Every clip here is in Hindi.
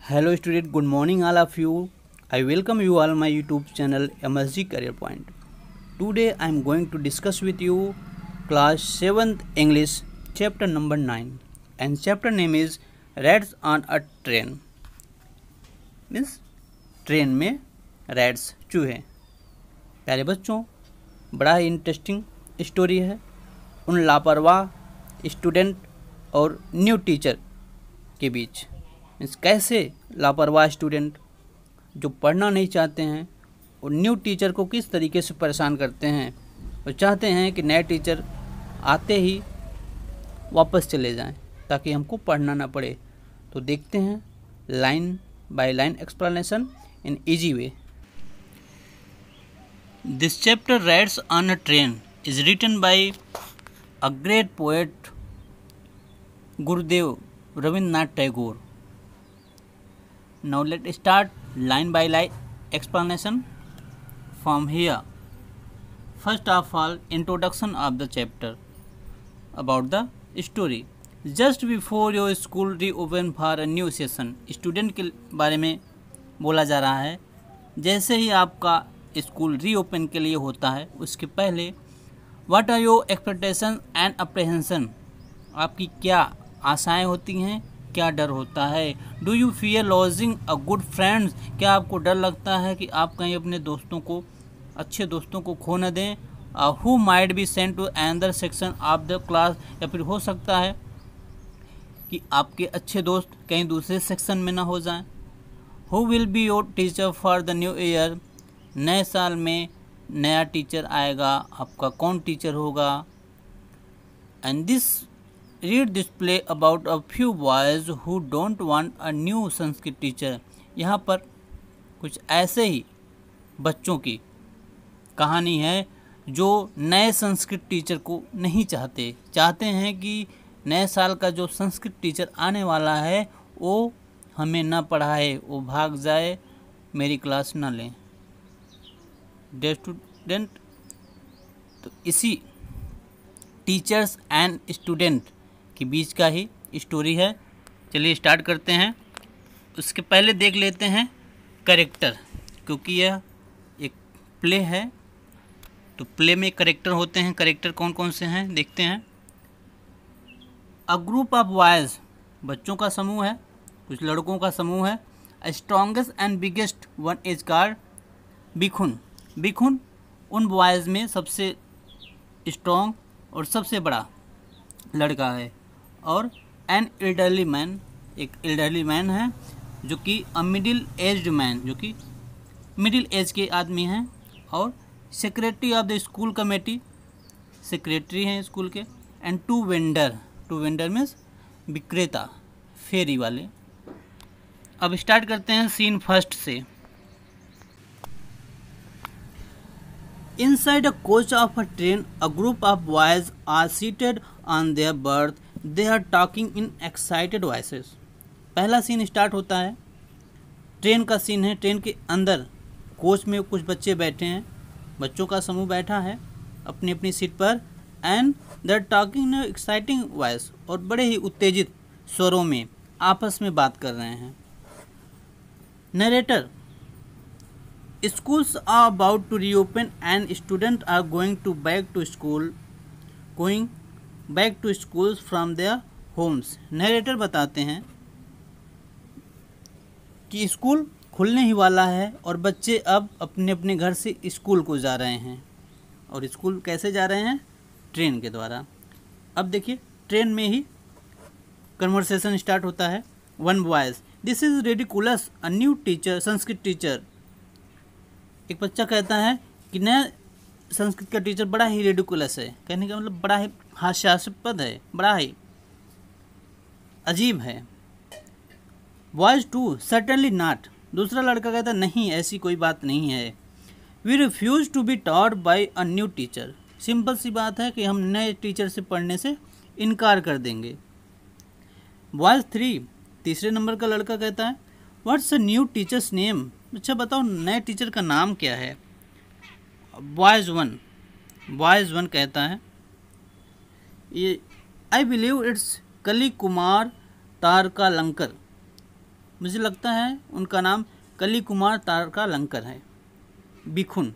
Hello student, good morning all of you. I welcome you all my YouTube channel MSG Career Point. Today I am going to discuss with you class 7th English chapter number 9 and chapter name is Rats on a Train. Means train में रैट्स चूहे। प्यारे बच्चों, बड़ा ही इंटरेस्टिंग स्टोरी है उन लापरवाह स्टूडेंट और न्यू टीचर के बीच। मीन्स कैसे लापरवाह स्टूडेंट जो पढ़ना नहीं चाहते हैं और न्यू टीचर को किस तरीके से परेशान करते हैं और चाहते हैं कि नए टीचर आते ही वापस चले जाएं ताकि हमको पढ़ना ना पड़े। तो देखते हैं line by line explanation in easy way. This chapter rides on a train is written by a great poet Gurudev Rabindranath Tagore. Now let's start line by line explanation from here. First of all, introduction of the chapter about the story. Just before your school reopen for a new session, student के बारे में बोला जा रहा है। जैसे ही आपका स्कूल रीओपन के लिए होता है उसके पहले What are your expectations and apprehension? आपकी क्या आशाएं होती हैं, क्या डर होता है। Do you fear lodging a good friends? क्या आपको डर लगता है कि आप कहीं अपने दोस्तों को, अच्छे दोस्तों को खो न दें। Who might be sent to another section of the class? या फिर हो सकता है कि आपके अच्छे दोस्त कहीं दूसरे सेक्शन में ना हो जाएं। Who will be your teacher for the new year? नए साल में नया टीचर आएगा, आपका कौन टीचर होगा। And this read this play about a few boys who don't want a new Sanskrit teacher. यहाँ पर कुछ ऐसे ही बच्चों की कहानी है जो नए संस्कृत टीचर को नहीं चाहते हैं कि नए साल का जो संस्कृत टीचर आने वाला है वो हमें ना पढ़ाए, वो भाग जाए, मेरी क्लास ना लें। डियर स्टूडेंट, तो इसी टीचर्स एंड स्टूडेंट के बीच का ही स्टोरी है। चलिए स्टार्ट करते हैं। उसके पहले देख लेते हैं कैरेक्टर, क्योंकि यह एक प्ले है तो प्ले में कैरेक्टर होते हैं। कैरेक्टर कौन कौन से हैं देखते हैं। अ ग्रुप ऑफ बॉयज़, बच्चों का समूह है, कुछ लड़कों का समूह है। A strongest and biggest one is called Bikhun. Bikhun उन बॉयज़ में सबसे स्ट्रॉन्ग और सबसे बड़ा लड़का है। और एन एल्डरली मैन, एक एल्डरली मैन है जो कि अ मिडिल एज्ड मैन, जो कि मिडिल एज के आदमी हैं। और secretary of the school committee, secretary हैं स्कूल के। एंड टू वेंडर मीन्स विक्रेता, फेरी वाले। अब स्टार्ट करते हैं सीन फर्स्ट से। Inside a coach of a train, a group of boys are seated on their berth. They are talking in excited voices. पहला सीन स्टार्ट होता है, ट्रेन का सीन है। ट्रेन के अंदर कोच में कुछ बच्चे बैठे हैं, बच्चों का समूह बैठा है अपनी अपनी सीट पर। And they are talking in exciting voice, और बड़े ही उत्तेजित स्वरों में आपस में बात कर रहे हैं। Narrator, schools are about to reopen and students are going back to schools from their homes. Narrator बताते हैं कि स्कूल खुलने ही वाला है और बच्चे अब अपने अपने घर से स्कूल को जा रहे हैं। और स्कूल कैसे जा रहे हैं? ट्रेन के द्वारा। अब देखिए ट्रेन में ही कन्वर्सेशन स्टार्ट होता है। One boys, this is ridiculous, a new teacher, Sanskrit teacher. एक बच्चा कहता है कि नया संस्कृत का टीचर बड़ा ही रेडिकुलस है। कहने का मतलब बड़ा ही हास्यास्पद है, बड़ा ही अजीब है। Boys two, certainly not. दूसरा लड़का कहता है नहीं, ऐसी कोई बात नहीं है। We refuse to be taught by a new teacher. Simple सी बात है कि हम नए टीचर से पढ़ने से इनकार कर देंगे। बॉयज थ्री, तीसरे नंबर का लड़का कहता है what's a new teachers name? अच्छा बताओ नए टीचर का नाम क्या है। बॉयज़ वन कहता है ये आई बिलीव इट्स कली कुमार तारका लंकर। मुझे लगता है उनका नाम कली कुमार तारकालंकर है। भिखुन,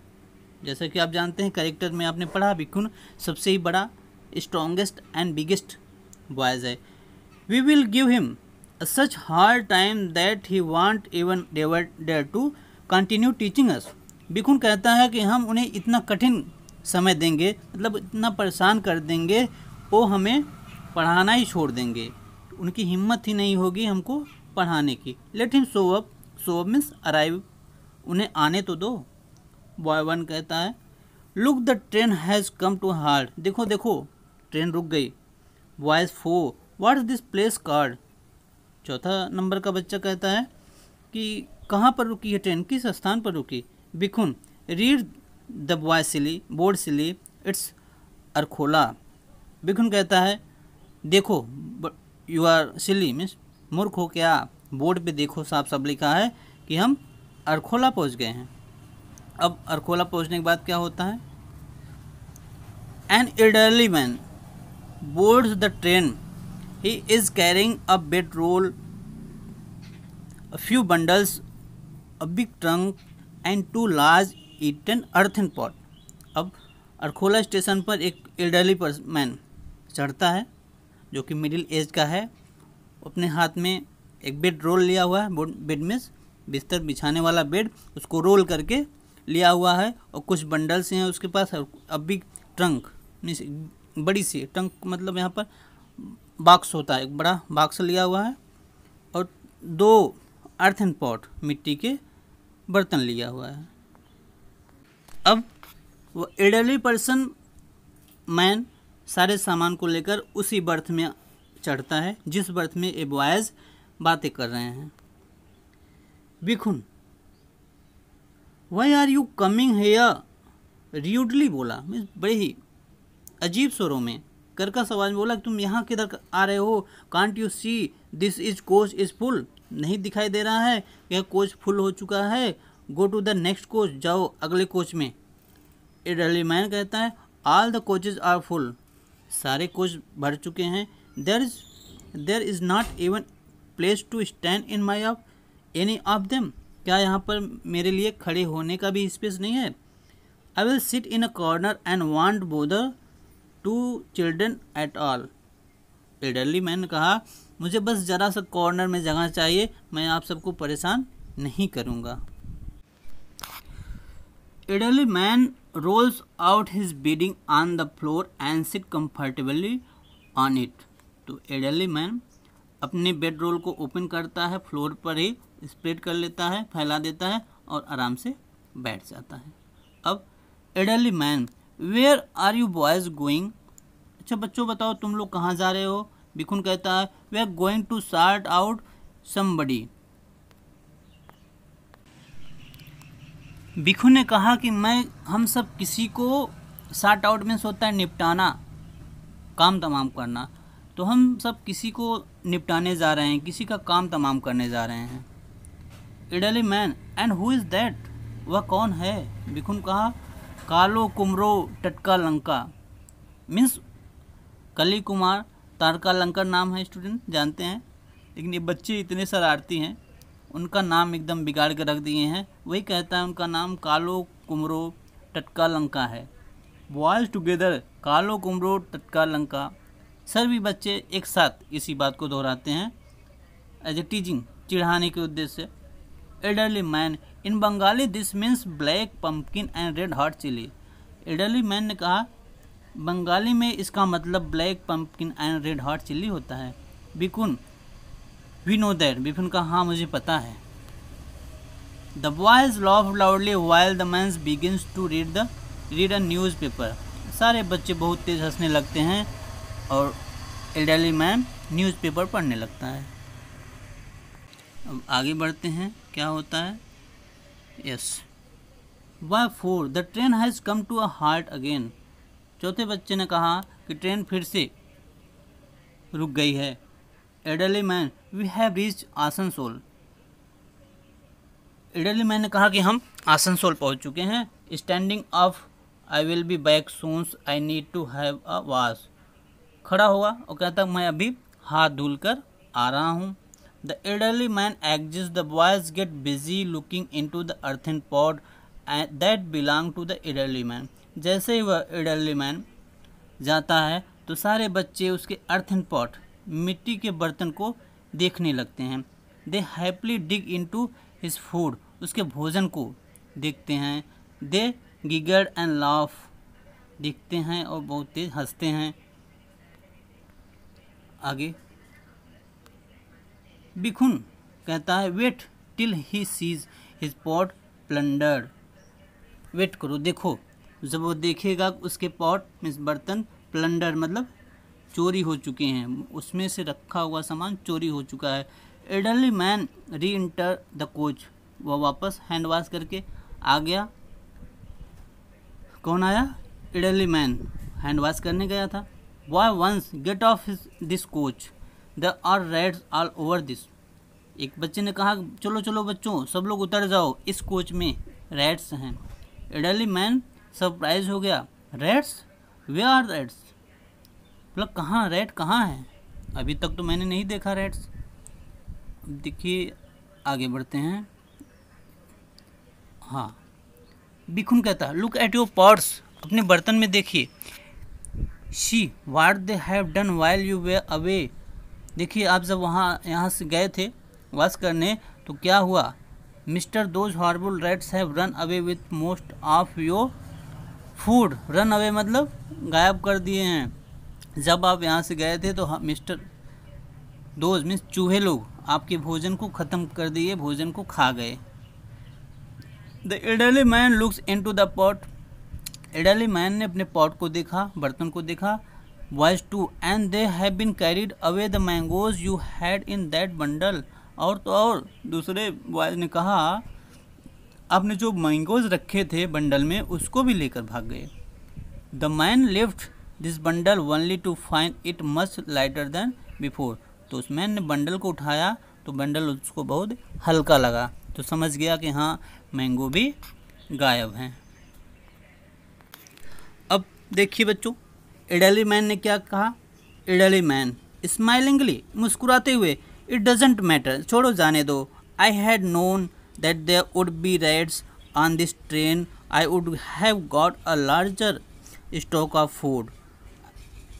जैसा कि आप जानते हैं कैरेक्टर में आपने पढ़ा, भिखुन सबसे ही बड़ा, स्ट्रॉन्गेस्ट एंड बिगेस्ट बॉयज़ है। We will give him such hard time that he want even dare to continue teaching us. Bhikhun कहता है कि हम उन्हें इतना कठिन समय देंगे, मतलब इतना परेशान कर देंगे, वो हमें पढ़ाना ही छोड़ देंगे, उनकी हिम्मत ही नहीं होगी हमको पढ़ाने की। Let him show up means arrive, उन्हें आने तो दो। बॉय 1 कहता है look the train has come to halt, देखो देखो ट्रेन रुक गई। Boys 4 what is this place card, चौथा नंबर का बच्चा कहता है कि कहाँ पर रुकी है ट्रेन, किस स्थान पर रुकी। Bhikhun read the boy silly board silly it's Arkhola. Bhikhun कहता है देखो, यू आर सिली मीन्स मूर्ख हो क्या, बोर्ड पे देखो साफ साफ लिखा है कि हम अरखोला पहुंच गए हैं। अब अरखोला पहुंचने के बाद क्या होता है, an elderly man boards the train, he is carrying a bed roll, a few bundles, a big trunk and 2 large eaten earthen pot। अब अरखोला स्टेशन पर एक एल्डरली मैन चढ़ता है जो कि मिडिल एज का है, अपने हाथ में एक बेड रोल लिया हुआ है, बेड में बिस्तर बिछाने वाला बेड, उसको रोल करके लिया हुआ है, और कुछ बंडल्स हैं उसके पास। अब बिग ट्रंक मीन्स बड़ी सी ट्रंक, मतलब यहाँ पर बॉक्स होता है, एक बड़ा बॉक्स लिया हुआ है, और 2 अर्थन पॉट मिट्टी के बर्तन लिया हुआ है। अब वो एल्डरली पर्सन मैन सारे सामान को लेकर उसी बर्थ में चढ़ता है जिस बर्थ में ए बॉयज़ बातें कर रहे हैं। Bhikhun why are you coming here, rudely बोला, मीन्स बड़े ही अजीब स्वरों में, कर्कश आवाज में बोला कि तुम यहाँ किधर आ रहे हो। Can't you see this is coach is full, नहीं दिखाई दे रहा है यह कोच फुल हो चुका है। Go to the next coach, जाओ अगले कोच में। एल्डरली मैन कहता है all the coaches are full, सारे कोच भर चुके हैं। There is not even place to stand in my of any of them, क्या यहाँ पर मेरे लिए खड़े होने का भी स्पेस नहीं है। I will sit in a corner and won't bother to children at all. Elderly man ने कहा मुझे बस ज़रा सा कॉर्नर में जगह चाहिए, मैं आप सबको परेशान नहीं करूँगा। Elderly man rolls out his bedding on the floor and sit comfortably on it. तो एल्डरली मैन अपने बेड रोल को ओपन करता है, फ्लोर पर ही स्प्रेड कर लेता है, फैला देता है और आराम से बैठ जाता है। अब elderly man where are you boys going, अच्छा बच्चों बताओ तुम लोग कहाँ जा रहे हो। भिखुन कहता है we are going to sort out somebody. Bhikhun ने कहा कि हम सब किसी को सॉर्ट आउट मीन्स होता है निपटाना, काम तमाम करना, तो हम सब किसी को निपटाने जा रहे हैं, किसी का काम तमाम करने जा रहे हैं। Elderly man and who is that, वह कौन है। भिखुन कहा कालो कुमरो टटका लंका, मीन्स कली कुमार तारकालंकर नाम है, स्टूडेंट जानते हैं, लेकिन ये बच्चे इतने शरारती हैं, उनका नाम एकदम बिगाड़ के रख दिए हैं। वही कहता है उनका नाम कालो कुमरो टटका लंका है। बॉयज़ टुगेदर कालो कुमरो टटका लंका, सभी बच्चे एक साथ इसी बात को दोहराते हैं एज ए टीचिंग, चिढ़ाने के उद्देश्य से। Elderly man in Bengali this means black pumpkin and red hot chilli. Elderly man ने कहा बंगाली में इसका मतलब black pumpkin and red hot chilli होता है। Bhikhun we know that, Bhikhun का हाँ मुझे पता है। The boys laugh loudly while the man begins to read a newspaper. सारे बच्चे बहुत तेज हंसने लगते हैं और एल्डरली मैन न्यूज़ पेपर पढ़ने लगता है। अब आगे बढ़ते हैं, क्या होता है। Yes why 4 the train has come to a halt again. चौथे बच्चे ने कहा कि ट्रेन फिर से रुक गई है। Elderly man we have reached Asansol. Elderly man ने कहा कि हम आसनसोल पहुंच चुके हैं। Standing off I will be back soon I need to have a wash. खड़ा हुआ और कहता मैं अभी हाथ धुल कर आ रहा हूँ। The elderly man exits. The boys get busy looking into the earthen pot that belong to the elderly man. जैसे ही वह elderly man जाता है तो सारे बच्चे उसके earthen pot मिट्टी के बर्तन को देखने लगते हैं. They happily dig into his food. उसके भोजन को देखते हैं. They giggled and laugh. देखते हैं और बहुत तेज हंसते हैं. आगे बिखुन कहता है wait till he sees his pot plundered. Wait करो, देखो. जब वो देखेगा उसके पॉट मीन्स बर्तन प्लंडर मतलब चोरी हो चुके हैं, उसमें से रखा हुआ सामान चोरी हो चुका है. एल्डरली मैन री इंटर द कोच. वह वापस हैंड वॉश करके आ गया. कौन आया? एल्डरली मैन हैंड वॉश करने गया था. Boy once get off this coach. There are rats all over this. एक बच्चे ने कहा चलो चलो बच्चों सब लोग उतर जाओ, इस कोच में रैट्स हैं. एल्डरली मैन सरप्राइज हो गया. रैट्स? Where are rats? मतलब कहाँ रैट कहाँ है? अभी तक तो मैंने नहीं देखा रैट्स. देखिए आगे बढ़ते हैं. हाँ, बिखुन कहता है लुक एट योर पॉट्स. अपने बर्तन में देखिए. See what they have done while you way away. देखिए आप जब यहाँ से गए थे वॉश करने तो क्या हुआ. Mister those horrible rats have run away with most of your food. Run away मतलब गायब कर दिए हैं. जब आप यहाँ से गए थे तो मिस्टर दोज मीन्स चूहे लोग आपके भोजन को ख़त्म कर दिए, भोजन को खा गए. The elderly man looks into the pot. Elderly man ने अपने पॉट को देखा, बर्तन को देखा. Boys two and they have been carried away the mangoes you had in that bundle. और तो और दूसरे बॉयज ने कहा आपने जो मैंगोज रखे थे बंडल में उसको भी लेकर भाग गए. The man lift this bundle only to find it much lighter than before. तो उस मैन ने बंडल को उठाया तो बंडल उसको बहुत हल्का लगा, तो समझ गया कि हाँ मैंगो भी गायब हैं. अब देखिए बच्चों एल्डरली मैन ने क्या कहा. एल्डरली मैन स्माइलिंगली मुस्कुराते हुए इट डजेंट मैटर, छोड़ो जाने दो. I had known that there would be rats on this train. I would have got a larger stock of food.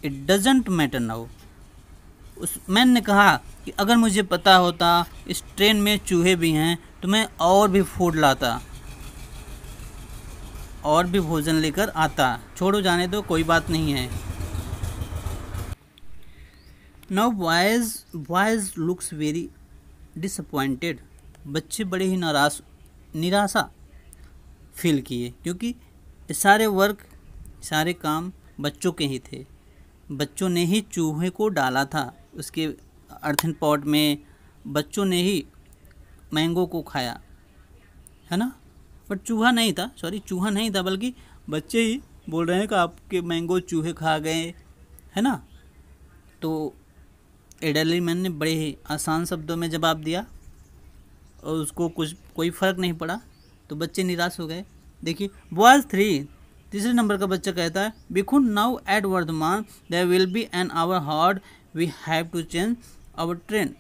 It doesn't matter now. उस मैन ने कहा कि अगर मुझे पता होता इस ट्रेन में चूहे भी हैं तो मैं और भी फूड लाता, और भी भोजन लेकर आता. छोड़ो जाने दो, कोई बात नहीं है. Now boys looks very disappointed. बच्चे बड़े ही निराशा फील किए क्योंकि सारे वर्क सारे काम बच्चों के ही थे. बच्चों ने ही चूहे को डाला था उसके अर्थन पॉट में. बच्चों ने ही मैंगो को खाया है ना. बट चूहा नहीं था, चूहा नहीं था बल्कि बच्चे ही बोल रहे हैं कि आपके मैंगो चूहे खा गए है ना. तो एल्डरली मैन ने बड़े ही आसान शब्दों में जवाब दिया और उसको कोई फ़र्क नहीं पड़ा, तो बच्चे निराश हो गए. देखिए बॉयज 3 तीसरे नंबर का बच्चा कहता है Bikhun now at Vardhaman there will be an hour halt we have to change our train.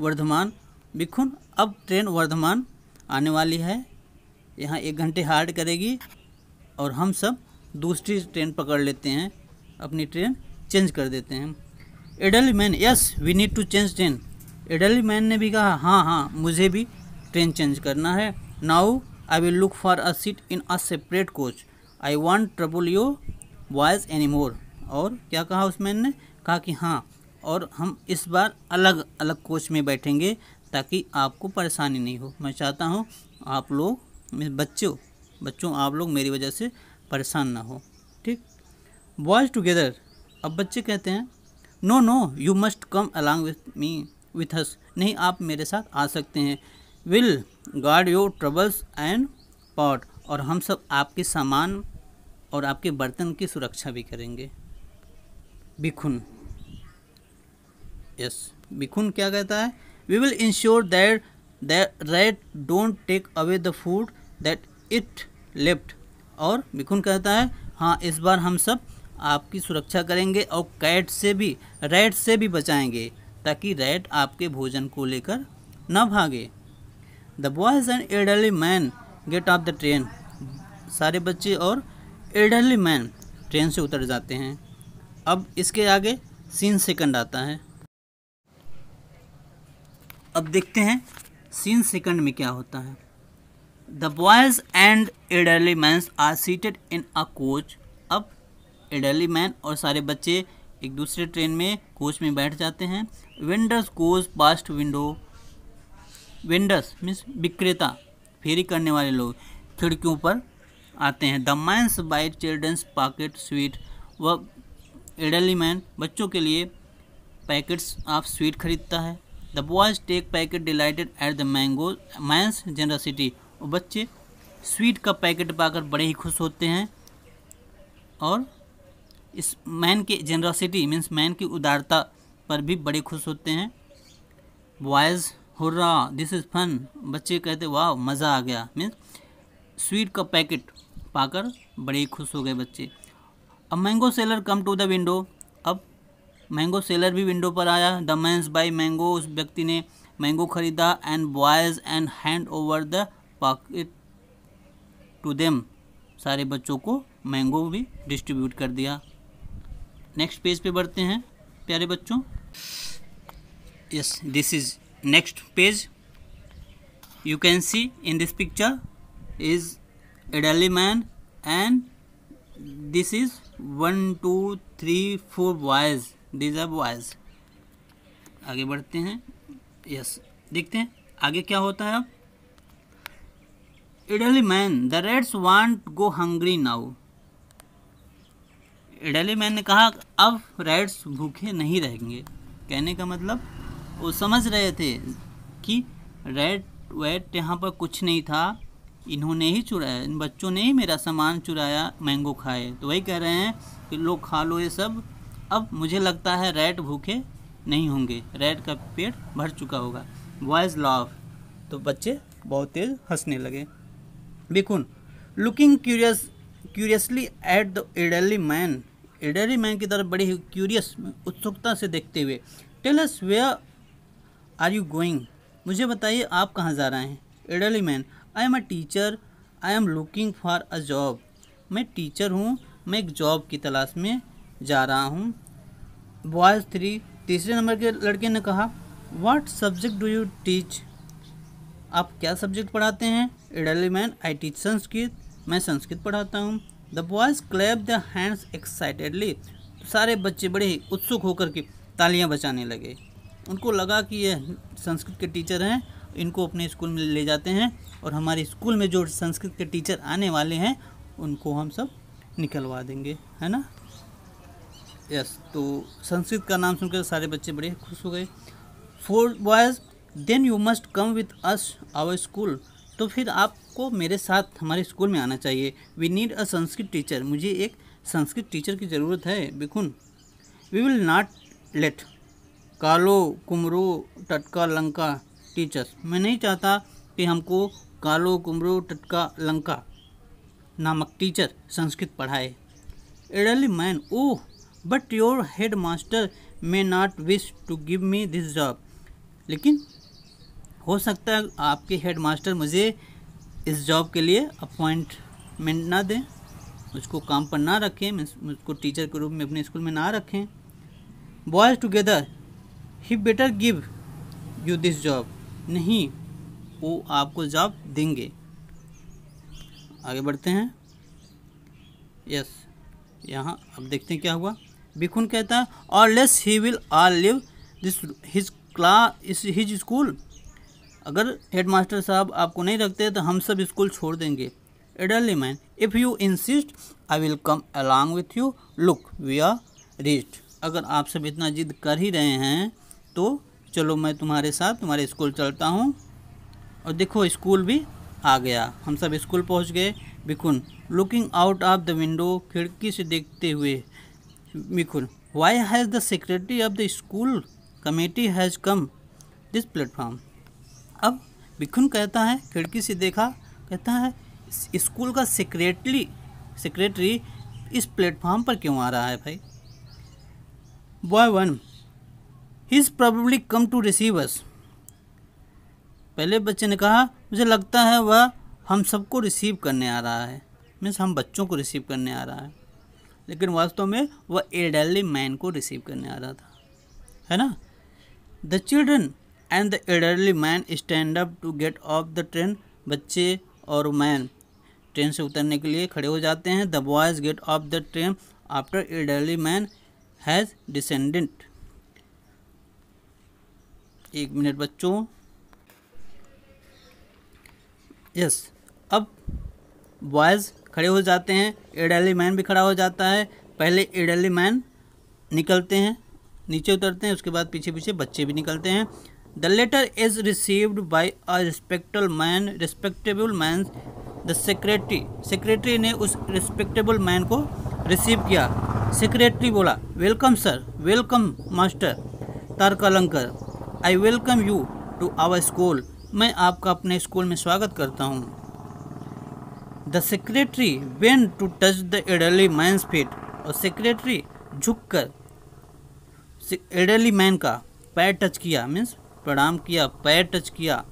Vardhaman Bikhun अब ट्रेन वर्धमान आने वाली है, यहाँ 1 घंटे हार्ड करेगी और हम सब दूसरी ट्रेन पकड़ लेते हैं, अपनी ट्रेन चेंज कर देते हैं. Elderly man yes we need to change train. Elderly man ने भी कहा हाँ मुझे भी ट्रेन चेंज करना है. Now I will look for a seat in a separate coach. I want trouble you boys any more. और क्या कहा उस मैन ने? कहा कि हाँ और हम इस बार अलग अलग कोच में बैठेंगे ताकि आपको परेशानी नहीं हो. मैं चाहता हूँ आप लोग बच्चों आप लोग मेरी वजह से परेशान ना हो. ठीक. Boys together. अब बच्चे कहते हैं no you must come along with me with us. नहीं आप मेरे साथ आ सकते हैं. Will guard your troubles and pot. और हम सब आपके सामान और आपके बर्तन की सुरक्षा भी करेंगे. बिखुन यस बिखुन क्या कहता है we will ensure that rat don't take away the food that it left. और बिखुन कहता है हाँ इस बार हम सब आपकी सुरक्षा करेंगे और कैट से भी रैट से भी बचाएंगे ताकि रैट आपके भोजन को लेकर न भागे। The boys and elderly man get off the train. सारे बच्चे और एल्डरली मैन ट्रेन से उतर जाते हैं। अब इसके आगे सीन सेकंड आता है। अब देखते हैं सीन सेकंड में क्या होता है। The boys and elderly man are seated in a coach. अब एल्डरली मैन और सारे बच्चे एक दूसरे ट्रेन में कोच में बैठ जाते हैं। Vendors goes past window. Vendors means विक्रेता, फेरी करने वाले लोग खिड़कियों पर आते हैं। The man's bite children's pocket sweet. वह एल्डरली मैन बच्चों के लिए पैकेट्स ऑफ स्वीट खरीदता है। The boys take packet delighted at the mango man's generosity. और बच्चे स्वीट का पैकेट पाकर बड़े ही खुश होते हैं और इस मैन के जनरसिटी मीन्स मैन की उदारता पर भी बड़े खुश होते हैं। Boys hurrah this is fun. बच्चे कहते वाह मज़ा आ गया। मीन्स स्वीट का पैकेट पाकर बड़े ही खुश हो गए बच्चे। अब mango seller come to the window. अब मैंगो सेलर भी विंडो पर आया। The man's buy mango. उस व्यक्ति ने मैंगो खरीदा। And boys and hand over the pocket to them. सारे बच्चों को मैंगो भी डिस्ट्रीब्यूट कर दिया। नेक्स्ट पेज पे बढ़ते हैं प्यारे बच्चों। Yes, this is next page. You can see in this picture is elderly man and this is 1 2 3 4 boys. These are boys. आगे बढ़ते हैं। यस, देखते हैं आगे क्या होता है। अब elderly man the Reds want go hungry now. Elderly man ने कहा अब रैट्स भूखे नहीं रहेंगे। कहने का मतलब वो समझ रहे थे कि रैट वैट यहाँ पर कुछ नहीं था, इन्होंने ही चुराया, इन बच्चों ने ही मेरा सामान चुराया, मैंगो खाए। तो वही कह रहे हैं कि लोग खा लो ये सब। अब मुझे लगता है रैट भूखे नहीं होंगे, रैट का पेट भर चुका होगा। Boys laugh. तो बच्चे बहुत तेज हंसने लगे। Bikun looking curiously at the elderly man. Elderly man की तरफ बड़ी क्यूरियस उत्सुकता से देखते हुए। Tell us where are you going. मुझे बताइए आप कहाँ जा रहे हैं। Elderly man I am a teacher, I am looking for a job. मैं टीचर हूँ, मैं एक जॉब की तलाश में जा रहा हूँ। बॉयज़ 3 तीसरे नंबर के लड़के ने कहा what subject do you teach. आप क्या सब्जेक्ट पढ़ाते हैं। Elderly man I teach Sanskrit, मैं संस्कृत पढ़ाता हूँ। The boys clap the hands excitedly. सारे बच्चे बड़े ही उत्सुक होकर के तालियां बजाने लगे। उनको लगा कि ये संस्कृत के टीचर हैं, इनको अपने स्कूल में ले जाते हैं और हमारे स्कूल में जो संस्कृत के टीचर आने वाले हैं उनको हम सब निकलवा देंगे, है ना। यस, तो संस्कृत का नाम सुनकर सारे बच्चे बड़े खुश हो गए। 4 boys then you must come with us our school. तो फिर आपको मेरे साथ हमारे स्कूल में आना चाहिए। We need a Sanskrit teacher. मुझे एक संस्कृत टीचर की ज़रूरत है। Bikun we will not let Kalo Kumro टटका लंका टीचर्स। मैं नहीं चाहता कि हमको कालो कुमरो टटका लंका नामक टीचर संस्कृत पढ़ाए। Elderly man oh but your head master may not wish to give me this job. लेकिन हो सकता है आपके हेड मास्टर मुझे इस जॉब के लिए अपॉइंटमेंट ना दें, मुझको काम पर ना रखें, मुझको टीचर के रूप में अपने स्कूल में ना रखें। Boys together he better give you this job. नहीं, वो आपको जॉब देंगे। आगे बढ़ते हैं। यस, यहाँ अब देखते हैं क्या हुआ। बिकुन कहता है और less he will all live this his class his school. अगर हेडमास्टर साहब आपको नहीं रखते तो हम सब स्कूल छोड़ देंगे। Elderly man if you insist I will come along with you. Look we are reached. अगर आप सब इतना जिद कर ही रहे हैं तो चलो मैं तुम्हारे साथ तुम्हारे स्कूल चलता हूँ। और देखो स्कूल भी आ गया, हम सब स्कूल पहुँच गए। Bikun looking out of the window. खिड़की से देखते हुए Bikun why has the secretary of the school committee has come this platform. अब बिकुन कहता है खिड़की से देखा, कहता है स्कूल का सेक्रेटरी इस प्लेटफॉर्म पर क्यों आ रहा है भाई। Boy 1 he is probably come to receive us. पहले बच्चे ने कहा मुझे लगता है वह हम सबको रिसीव करने आ रहा है, मीन्स हम बच्चों को रिसीव करने आ रहा है, लेकिन वास्तव में वह एल्डरली मैन को रिसीव करने आ रहा था, है ना। The children and the elderly man stand up to get off the train. बच्चे और मैन ट्रेन से उतरने के लिए खड़े हो जाते हैं। The boys get off the train after elderly man has descended. एक मिनट बच्चों, यस अब बॉयज़ खड़े हो जाते हैं, एल्डरली मैन भी खड़ा हो जाता है। पहले एल्डरली मैन निकलते हैं, नीचे उतरते हैं, उसके बाद पीछे पीछे बच्चे भी निकलते हैं। The letter is received by a respectable man the secretary ने उस रिस्पेक्टेबल मैन को रिसीव किया। सेक्रेटरी बोला welcome sir, welcome master Tarkalankar, I welcome you to our school. मैं आपका अपने स्कूल में स्वागत करता हूँ। The secretary went to touch the elderly man's feet. और सेक्रेटरी झुककर एल्डरली मैन का पैर टच किया, मीन्स प्रणाम किया, पैर टच किया।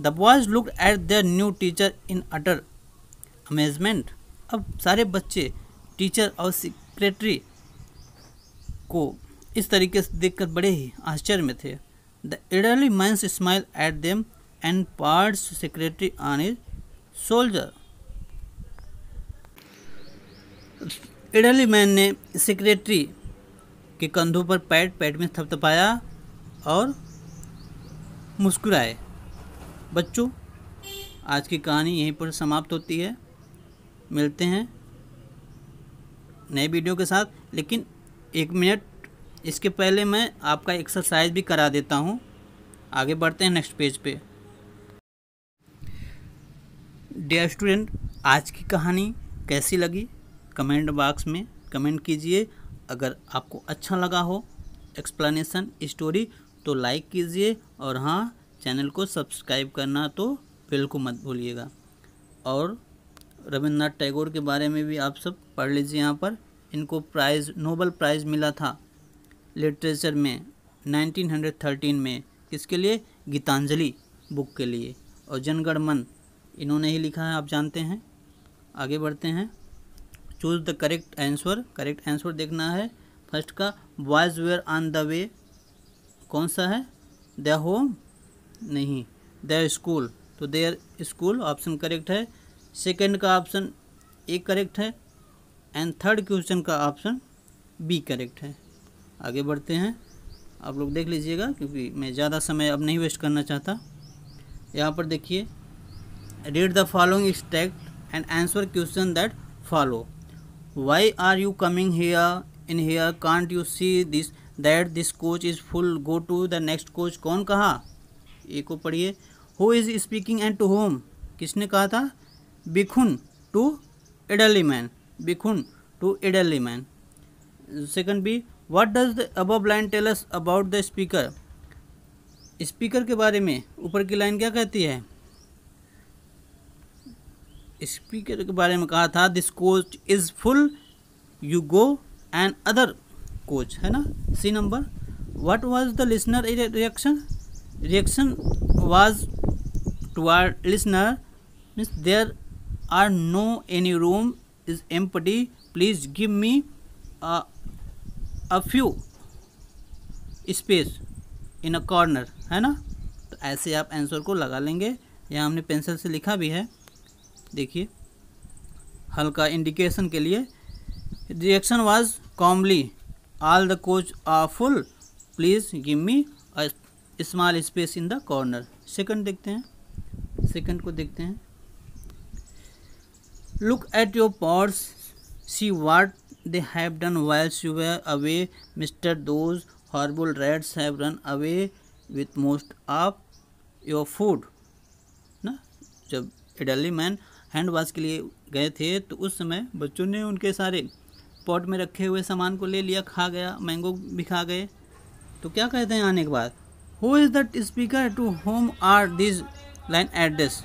The boys looked at their new teacher in utter amazement. अब सारे बच्चे टीचर और सेक्रेटरी को इस तरीके से देखकर बड़े ही आश्चर्य में थे। The elderly man smile at them and parts secretary on his shoulder. Elderly man ने सेक्रेटरी के कंधों पर पैट में थपथपाया और मुस्कुराए। बच्चों, आज की कहानी यहीं पर समाप्त होती है। मिलते हैं नए वीडियो के साथ, लेकिन 1 मिनट इसके पहले मैं आपका एक्सरसाइज भी करा देता हूँ। आगे बढ़ते हैं नेक्स्ट पेज पे। डियर स्टूडेंट, आज की कहानी कैसी लगी कमेंट बॉक्स में कमेंट कीजिए। अगर आपको अच्छा लगा हो एक्सप्लेनेशन स्टोरी तो लाइक कीजिए, और हाँ, चैनल को सब्सक्राइब करना तो बिल्कुल मत भूलिएगा। और रविंद्रनाथ टैगोर के बारे में भी आप सब पढ़ लीजिए। यहाँ पर इनको नोबेल प्राइज़ मिला था लिटरेचर में 1913 में। किसके लिए? गीतांजलि बुक के लिए। और जनगण मन इन्होंने ही लिखा है, आप जानते हैं। आगे बढ़ते हैं। Choose the correct answer. Correct answer देखना है। फर्स्ट का boys were on the way, कौन सा है? देयर होम नहीं, देयर स्कूल, तो देयर स्कूल ऑप्शन करेक्ट है। सेकंड का ऑप्शन ए करेक्ट है, एंड थर्ड क्वेश्चन का ऑप्शन बी करेक्ट है। आगे बढ़ते हैं, आप लोग देख लीजिएगा क्योंकि मैं ज़्यादा समय अब नहीं वेस्ट करना चाहता। यहाँ पर देखिए, read the following text and answer question that follow. Why are you coming here in here, can't you see this that this coach is full, go to the next coach. कौन कहा? ए को पढ़िए। Who is speaking and to whom, किसने कहा था? Bikhun to elderly man, Bikhun to elderly man. Second B, what does the above line tell us about the speaker. Speaker के बारे में ऊपर की लाइन क्या कहती है? स्पीकर के बारे में कहा था this coach is full, you go and other coach, है ना। C number. What was the listener reaction? Reaction was toward listener means there are no any room is empty, please give me a few space in a corner, है ना। तो ऐसे आप आंसर को लगा लेंगे। यहाँ हमने पेंसिल से लिखा भी है, देखिए हल्का इंडिकेशन के लिए। Reaction was calmly, all the coach are full, please give me a small space in the corner. Second देखते हैं, सेकंड को देखते हैं। Look at your pots, see what they have done whilst you were away, mister those horrible rats have run away with most of your food ना। जब एडरली मैन हैंड वॉश के लिए गए थे तो उस समय बच्चों ने उनके सारे पॉट में रखे हुए सामान को ले लिया, खा गया, मैंगो भी खा गए। तो क्या कहते हैं आने के बाद? Who is the speaker to whom are this line addressed.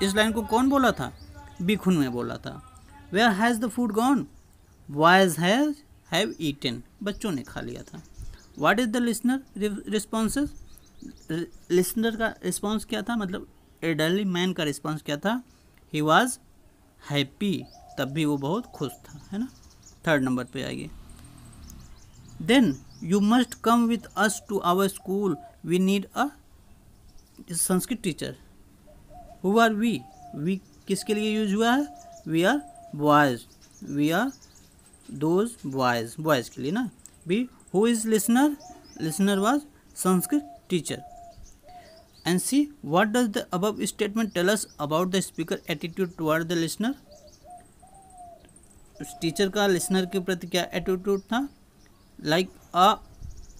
इस लाइन को कौन बोला था? बिखुन में बोला था। Where has the food gone, boys have eaten, बच्चों ने खा लिया था। What is the listener responses, listener का रिस्पॉन्स क्या था, मतलब एल्डरली मैन का रिस्पॉन्स क्या था, ही वॉज हैप्पी, तब भी वो बहुत खुश था, है ना। थर्ड नंबर पे आइए, then you must come with us to our school, we need a Sanskrit teacher. Who are we किसके लिए यूज हुआ है, we are boys, we are those boys के लिए ना। B who is listener, listener was Sanskrit teacher. And C what does the above statement tell us about the speaker attitude toward the listener. Teacher का लिसनर के प्रति क्या एटीट्यूड था, like a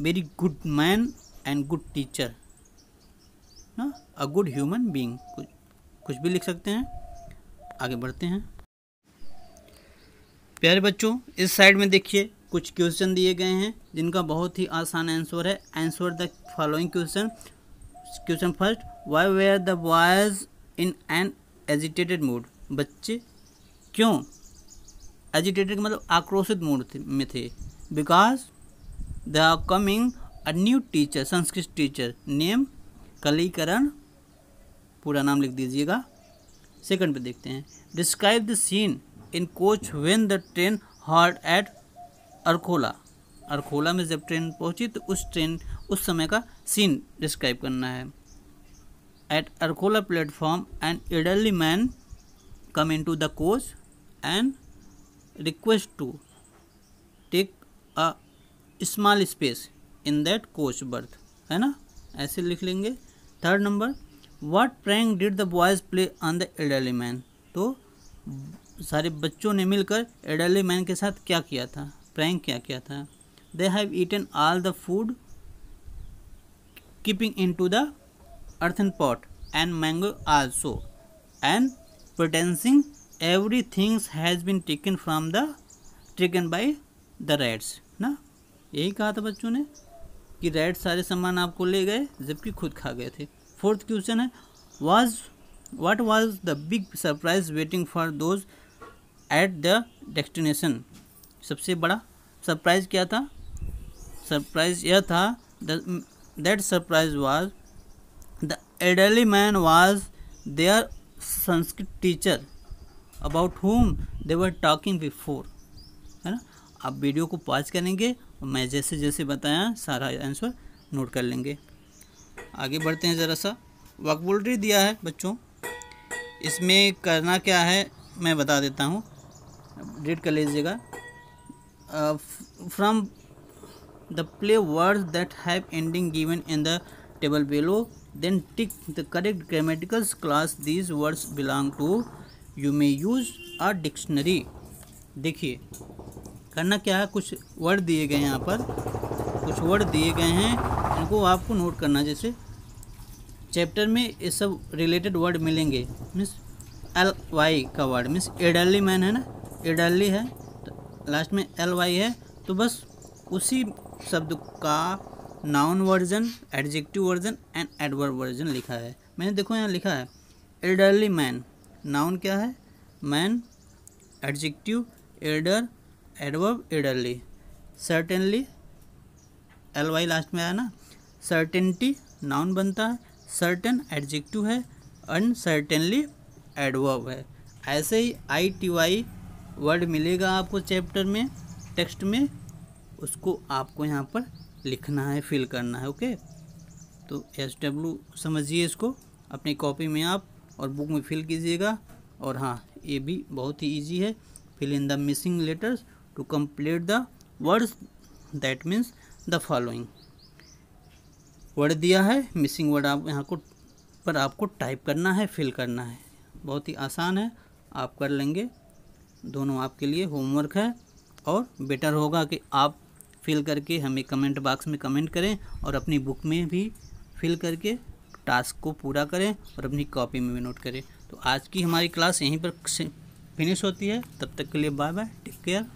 very good man and good teacher ना, अ गुड ह्यूमन बीइंग, कुछ भी लिख सकते हैं। आगे बढ़ते हैं प्यारे बच्चों, इस साइड में देखिए कुछ क्वेश्चन दिए गए हैं जिनका बहुत ही आसान आंसर है। Answer the following question. Question first, why were the boys in an agitated mood, बच्चे क्यों एजिटेटेड मतलब आक्रोशित मूड में थे, because they are coming a new teacher, Sanskrit teacher name Kalikaran, पूरा नाम लिख दीजिएगा। सेकंड पे देखते हैं, describe the scene in coach when the train halt at Arkhola, Arkhola में जब ट्रेन पहुंची तो उस समय का सीन डिस्क्राइब करना है। At Arkhola platform an elderly man come into the coach and request to take a small space in that coach berth, है ना, ऐसे लिख लेंगे। Third number, what prank did the boys play on the elderly man, तो सारे बच्चों ने मिलकर एल्डरली मैन के साथ क्या किया था, प्रैंक क्या किया था। They have eaten all the food keeping into the earthen pot and mango also and pretending everything has been taken by the rats ना, यही कहा था बच्चों ने कि रैट सारे सामान आपको ले गए जबकि खुद खा गए थे। फोर्थ क्वेश्चन है, what was the big surprise waiting for those at the destination, सबसे बड़ा सरप्राइज क्या था, सरप्राइज यह था that surprise was the elderly man was their Sanskrit teacher about whom they were talking before, है ना। आप वीडियो को पॉज करेंगे और मैं जैसे जैसे बताया सारा आंसर नोट कर लेंगे। आगे बढ़ते हैं, ज़रा सा वोकैबुलरी दिया है बच्चों, इसमें करना क्या है मैं बता देता हूँ, रीड कर लीजिएगा। From the play words that have ending given in the table below, then tick the correct grammatical class these words belong to, you may use a dictionary। देखिए करना क्या है, कुछ वर्ड दिए गए हैं यहाँ पर, कुछ वर्ड दिए गए हैं, इनको आपको नोट करना। जैसे चैप्टर में ये सब रिलेटेड वर्ड मिलेंगे, मीन्स LY का वर्ड मीन्स एल्डरली मैन है ना, एल्डरली है तो लास्ट में LY है, तो बस उसी शब्द का noun version, adjective version and adverb version लिखा है। मैंने देखो यहाँ लिखा है एल्डरली मैन, नाउन क्या है man, adjective Elder, adverb elderly, certainly LY last में आया ना, सर्टेनिटी नाउन बनता है, सर्टेन एडजेक्टिव है, अनसर्टेनली एडवर्ब है। ऐसे ही ITY वर्ड मिलेगा आपको चैप्टर में, टेक्स्ट में, उसको आपको यहाँ पर लिखना है, फिल करना है। ओके, तो SW समझिए इसको, अपनी कॉपी में आप और बुक में फिल कीजिएगा। और हाँ, ये भी बहुत ही इजी है, fill in the missing letters to complete the words, that means the following. Word दिया है, मिसिंग वर्ड आप यहाँ को पर आपको टाइप करना है, फिल करना है, बहुत ही आसान है, आप कर लेंगे। दोनों आपके लिए होमवर्क है, और बेटर होगा कि आप फिल करके हमें कमेंट बॉक्स में कमेंट करें और अपनी बुक में भी फिल करके टास्क को पूरा करें और अपनी कॉपी में भी नोट करें। तो आज की हमारी क्लास यहीं पर फिनिश होती है, तब तक के लिए बाय बाय, टेक केयर।